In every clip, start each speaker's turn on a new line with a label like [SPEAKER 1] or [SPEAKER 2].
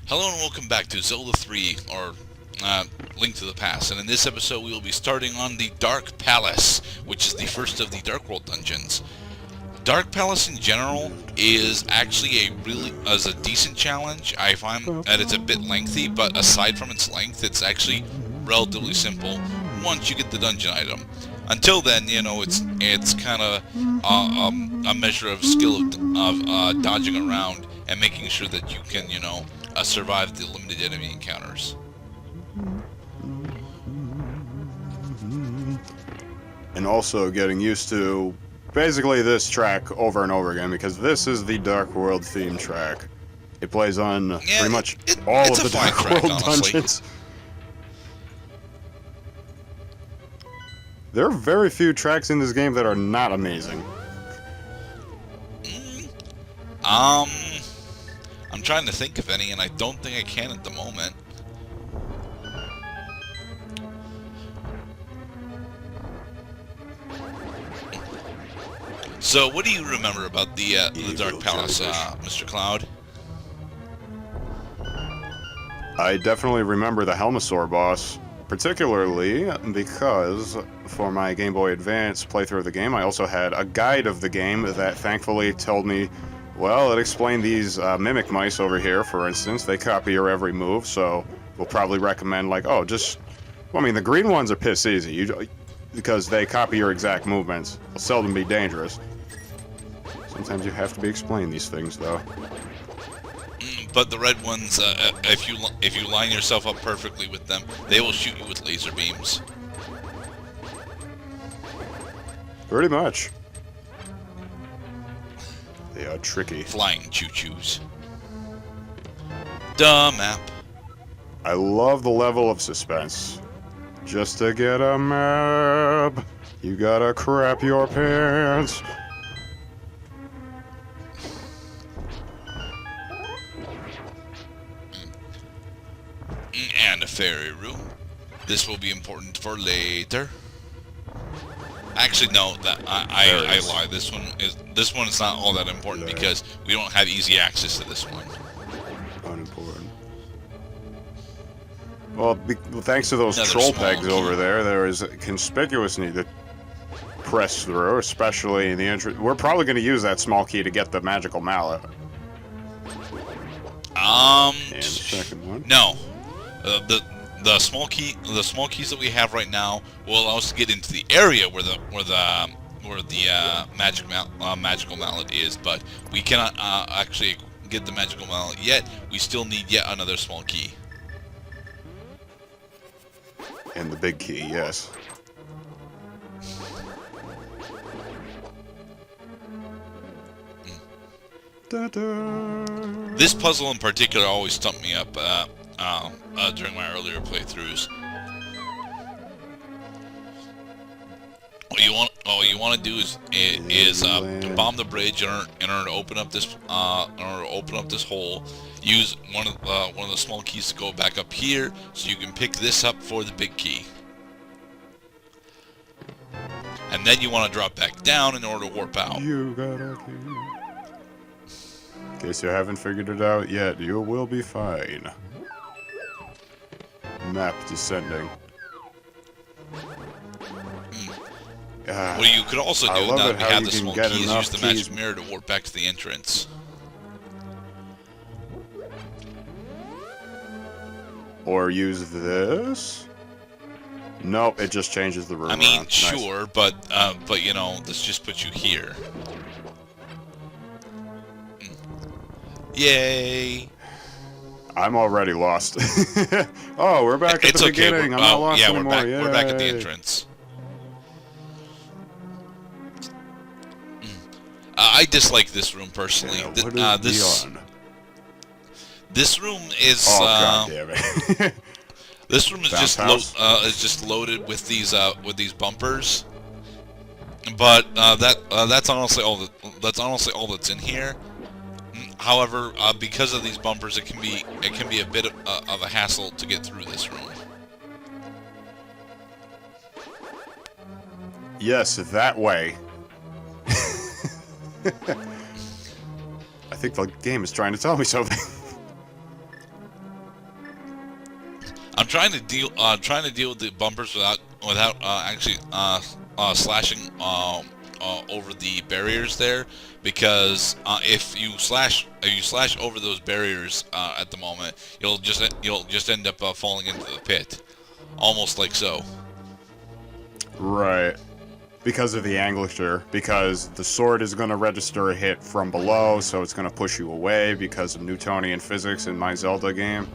[SPEAKER 1] Hello and welcome back to Zelda 3, or Link to the Past, and in this episode we will be starting on the Dark Palace, which is the first of the Dark World dungeons. Dark Palace in general is actually a decent challenge. I find that it's a bit lengthy, but aside from its length, it's actually relatively simple once you get the dungeon item. Until then, you know, it's kind of a measure of skill of dodging around and making sure that you can, survive the limited enemy encounters.
[SPEAKER 2] And also getting used to basically this track over and over again, because this is the Dark World theme track. It plays on pretty much all of the Dark World dungeons. There are very few tracks in this game that are not amazing.
[SPEAKER 1] I'm trying to think of any, and I don't think I can at the moment. So, what do you remember about the Dark Palace, Mr. Cloud?
[SPEAKER 2] I definitely remember the Helmasaur boss, particularly because for my Game Boy Advance playthrough of the game, I also had a guide of the game that thankfully told me, well, it explained these mimic mice over here, for instance. They copy your every move, so we'll probably recommend, like, oh, just... Well, I mean, the green ones are piss easy, because they copy your exact movements. They'll seldom be dangerous. Sometimes you have to be explained these things, though.
[SPEAKER 1] But the red ones, if you line yourself up perfectly with them, they will shoot you with laser beams.
[SPEAKER 2] Pretty much. They are tricky.
[SPEAKER 1] Flying choo-choos. Duh map.
[SPEAKER 2] I love the level of suspense. Just to get a map, you gotta crap your pants.
[SPEAKER 1] And a fairy room. This will be important for later. Actually, no. I lie. This one is not all that important because we don't have easy access to this one.
[SPEAKER 2] Unimportant. Well, thanks to those troll pegs over there is a conspicuous need to press through, especially in the entrance. We're probably going to use that small key to get the magical mallet. And the second one.
[SPEAKER 1] No. The small keys that we have right now will allow us to get into the area where the magical mallet is, but we cannot actually get the magical mallet yet. We still need yet another small key.
[SPEAKER 2] And the big key, yes.
[SPEAKER 1] This puzzle in particular always stumped me up during my earlier playthroughs. What you want to do is bomb the bridge in order to open up this hole. Use one of the small keys to go back up here, so you can pick this up for the big key. And then you want to drop back down in order to warp out.
[SPEAKER 2] You got a key. In case you haven't figured it out yet, you will be fine. Map descending.
[SPEAKER 1] What you could also do now that we have the small key is use the magic mirror to warp back to the entrance.
[SPEAKER 2] Or use this? Nope, it just changes the room.
[SPEAKER 1] I mean,
[SPEAKER 2] around.
[SPEAKER 1] sure,
[SPEAKER 2] nice.
[SPEAKER 1] but you know, this just puts you here. Yay!
[SPEAKER 2] I'm already lost. Oh, we're back at the beginning. I'm not lost anymore.
[SPEAKER 1] We're back at the entrance. I dislike this room personally.
[SPEAKER 2] Yeah,
[SPEAKER 1] this room is.
[SPEAKER 2] Oh, God damn it.
[SPEAKER 1] This room is just loaded with these bumpers. But that's honestly all that's in here. However, because of these bumpers, it can be a bit of a hassle to get through this room.
[SPEAKER 2] Yes, that way. I think the game is trying to tell me something.
[SPEAKER 1] trying to deal with the bumpers without actually slashing over the barriers there, because if you slash over those barriers at the moment, you'll just end up falling into the pit, almost like so.
[SPEAKER 2] Right. Because of the angulature, because the sword is going to register a hit from below, so it's going to push you away because of Newtonian physics in my Zelda game.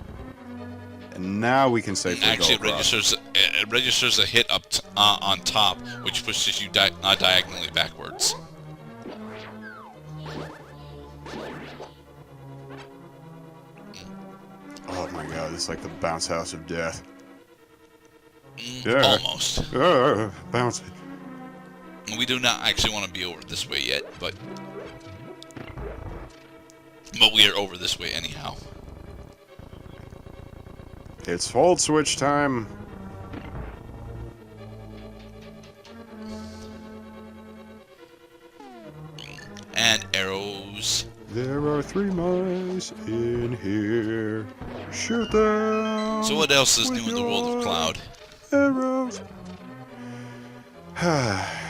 [SPEAKER 2] And now we can safely
[SPEAKER 1] actually
[SPEAKER 2] go across.
[SPEAKER 1] it registers a hit up on top, which pushes you diagonally backwards.
[SPEAKER 2] Oh my god, it's like the bounce house of death.
[SPEAKER 1] Almost.
[SPEAKER 2] Bounce.
[SPEAKER 1] We do not actually want to be over this way yet, but we are over this way anyhow.
[SPEAKER 2] It's fold switch time.
[SPEAKER 1] And arrows.
[SPEAKER 2] There are 3 mice in here. Shoot them.
[SPEAKER 1] So what else is
[SPEAKER 2] with
[SPEAKER 1] new in the world of
[SPEAKER 2] your
[SPEAKER 1] Cloud?
[SPEAKER 2] Arrows.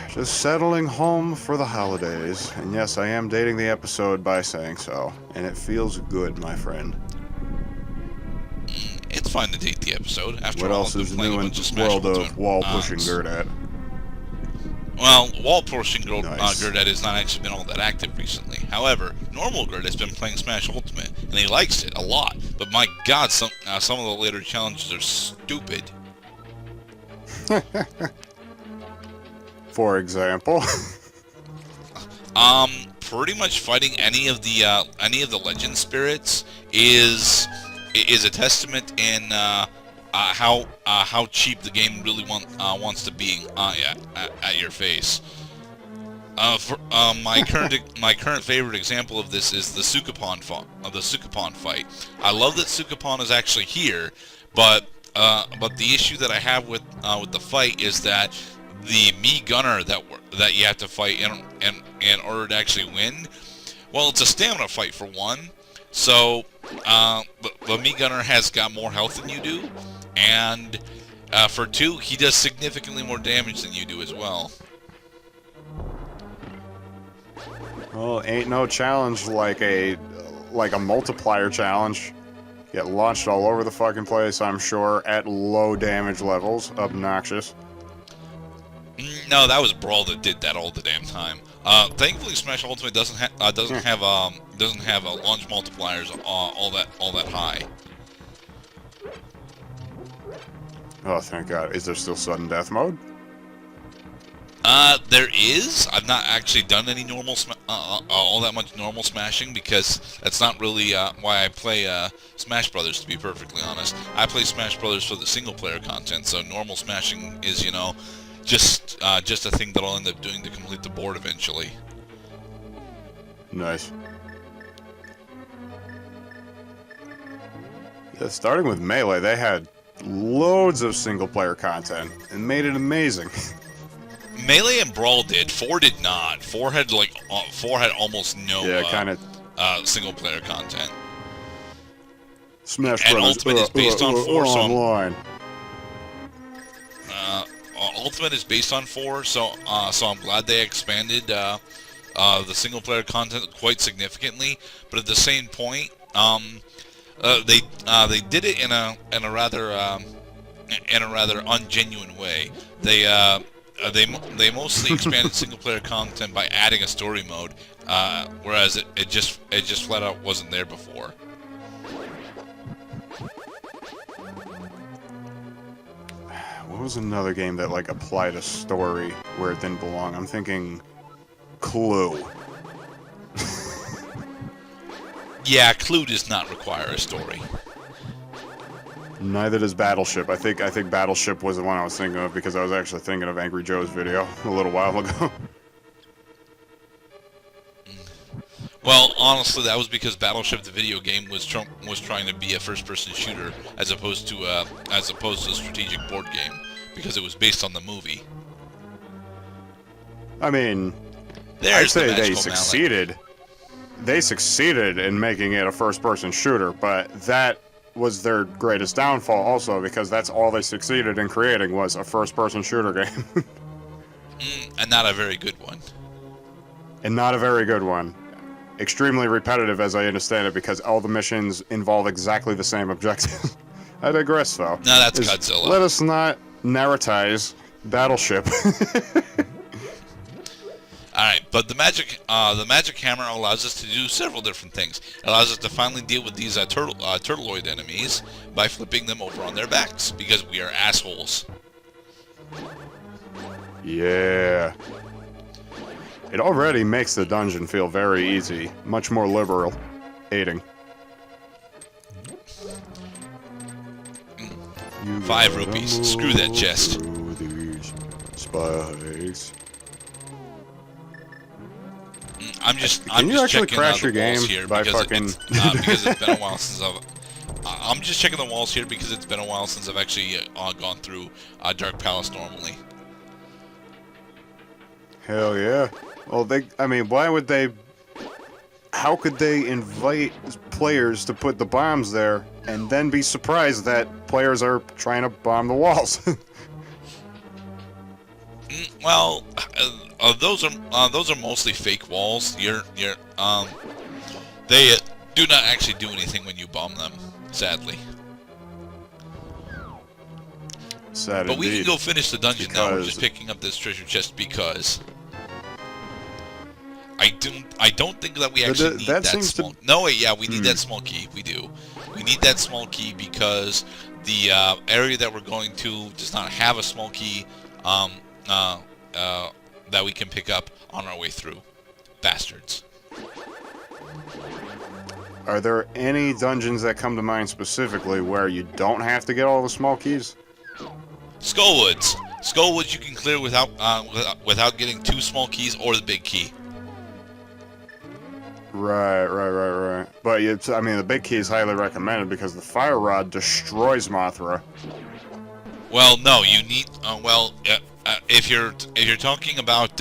[SPEAKER 2] Just settling home for the holidays. And yes, I am dating the episode by saying so. And it feels good, my friend.
[SPEAKER 1] It's fine to date the episode. After
[SPEAKER 2] What
[SPEAKER 1] all,
[SPEAKER 2] else
[SPEAKER 1] I've
[SPEAKER 2] is
[SPEAKER 1] been playing
[SPEAKER 2] new
[SPEAKER 1] a
[SPEAKER 2] in
[SPEAKER 1] bunch of
[SPEAKER 2] the
[SPEAKER 1] Smash
[SPEAKER 2] world of
[SPEAKER 1] Ultimate.
[SPEAKER 2] wall-pushing Gerdat?
[SPEAKER 1] Well, wall-pushing
[SPEAKER 2] Nice.
[SPEAKER 1] Gerdat has not actually been all that active recently. However, normal Gerdat has been playing Smash Ultimate, and he likes it a lot. But my god, some of the later challenges are stupid.
[SPEAKER 2] For example.
[SPEAKER 1] Pretty much fighting any of the legend spirits is a testament in how cheap the game really wants to be at your face. My current favorite example of this is the Sukapon fight. I love that Sukapon is actually here, but the issue that I have with the fight is that the Mii Gunner that you have to fight in order to actually win, well, it's a stamina fight for one. So the Mii Gunner has got more health than you do, and for two, he does significantly more damage than you do as well.
[SPEAKER 2] Well, ain't no challenge like a multiplier challenge. Get launched all over the fucking place, I'm sure, at low damage levels. Obnoxious.
[SPEAKER 1] No, that was Brawl that did that all the damn time. Thankfully, Smash Ultimate doesn't have launch multipliers all that high.
[SPEAKER 2] Oh, thank God. Is there still sudden death mode?
[SPEAKER 1] There is. I've not actually done any normal all that much normal smashing, because that's not really why I play Smash Brothers. To be perfectly honest, I play Smash Brothers for the single player content. So normal smashing is, just a thing that I'll end up doing to complete the board eventually.
[SPEAKER 2] Nice. Yeah, starting with Melee, they had loads of single-player content and made it amazing.
[SPEAKER 1] Melee and Brawl did. 4 did not. 4 had almost no single-player content.
[SPEAKER 2] Smash
[SPEAKER 1] and
[SPEAKER 2] Brothers
[SPEAKER 1] Ultimate is based on 4, so
[SPEAKER 2] online.
[SPEAKER 1] Ultimate is based on 4, so I'm glad they expanded the single-player content quite significantly. But at the same point, they did it in a rather ungenuine way. They mostly expanded single-player content by adding a story mode, whereas it just flat out wasn't there before.
[SPEAKER 2] What was another game that applied a story where it didn't belong? I'm thinking Clue.
[SPEAKER 1] Yeah, Clue does not require a story.
[SPEAKER 2] Neither does Battleship. I think Battleship was the one I was thinking of because I was actually thinking of Angry Joe's video a little while ago.
[SPEAKER 1] Well, honestly, that was because Battleship, the video game, was trying to be a first-person shooter as opposed to a strategic board game, because it was based on the movie.
[SPEAKER 2] I mean,
[SPEAKER 1] I'd
[SPEAKER 2] say they succeeded. They succeeded in making it a first-person shooter, but that was their greatest downfall also, because that's all they succeeded in creating was a first-person shooter game.
[SPEAKER 1] And not a very good one.
[SPEAKER 2] And not a very good one. Extremely repetitive, as I understand it, because all the missions involve exactly the same objective. I digress, though.
[SPEAKER 1] No, that's Godzilla.
[SPEAKER 2] Let us not narratize Battleship.
[SPEAKER 1] Alright, but the magic hammer allows us to do several different things. It allows us to finally deal with these turtleoid enemies by flipping them over on their backs, because we are assholes.
[SPEAKER 2] Yeah. It already makes the dungeon feel very easy, much more liberal. Aiding.
[SPEAKER 1] 5 rupees. Screw that chest.
[SPEAKER 2] Spikes.
[SPEAKER 1] I'm just
[SPEAKER 2] actually
[SPEAKER 1] checking
[SPEAKER 2] crash your
[SPEAKER 1] the walls
[SPEAKER 2] game
[SPEAKER 1] here
[SPEAKER 2] by
[SPEAKER 1] because
[SPEAKER 2] fucking...
[SPEAKER 1] because it's been a while since I'm just checking the walls here because it's been a while since I've actually gone through Dark Palace normally.
[SPEAKER 2] Hell yeah. Well, why would they... How could they invite players to put the bombs there and then be surprised that players are trying to bomb the walls?
[SPEAKER 1] Well, those are mostly fake walls. They do not actually do anything when you bomb them, sadly.
[SPEAKER 2] Sad
[SPEAKER 1] but we
[SPEAKER 2] indeed.
[SPEAKER 1] can go finish the dungeon now. We're just picking up this treasure chest because I don't think that we actually need that small. No, wait, yeah, we need that small key. We do. We need that small key because the area that we're going to does not have a small key. That we can pick up on our way through. Bastards.
[SPEAKER 2] Are there any dungeons that come to mind specifically where you don't have to get all the small keys?
[SPEAKER 1] Skullwoods. Skullwoods you can clear without getting 2 small keys or the big key.
[SPEAKER 2] Right. But the big key is highly recommended because the fire rod destroys Mothra.
[SPEAKER 1] Well, no, you need. If you're talking about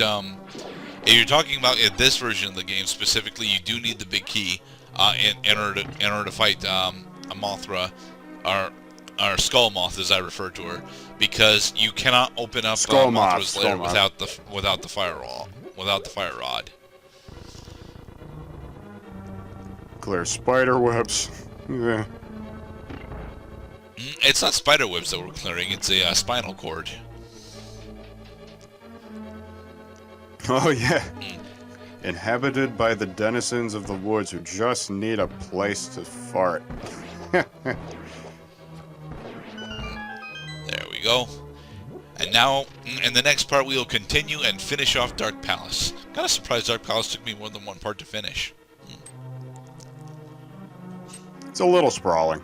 [SPEAKER 1] this version of the game specifically, you do need the big key in order to fight Mothra, or Skull Moth as I refer to her, because you cannot open up Mothra's lair without the fire rod.
[SPEAKER 2] Clear spider webs. Yeah.
[SPEAKER 1] It's not spider webs that we're clearing, it's a spinal cord.
[SPEAKER 2] Oh, yeah. Inhabited by the denizens of the woods who just need a place to fart.
[SPEAKER 1] There we go. And now, in the next part, we will continue and finish off Dark Palace. Kind of surprised Dark Palace took me more than one part to finish.
[SPEAKER 2] It's a little sprawling.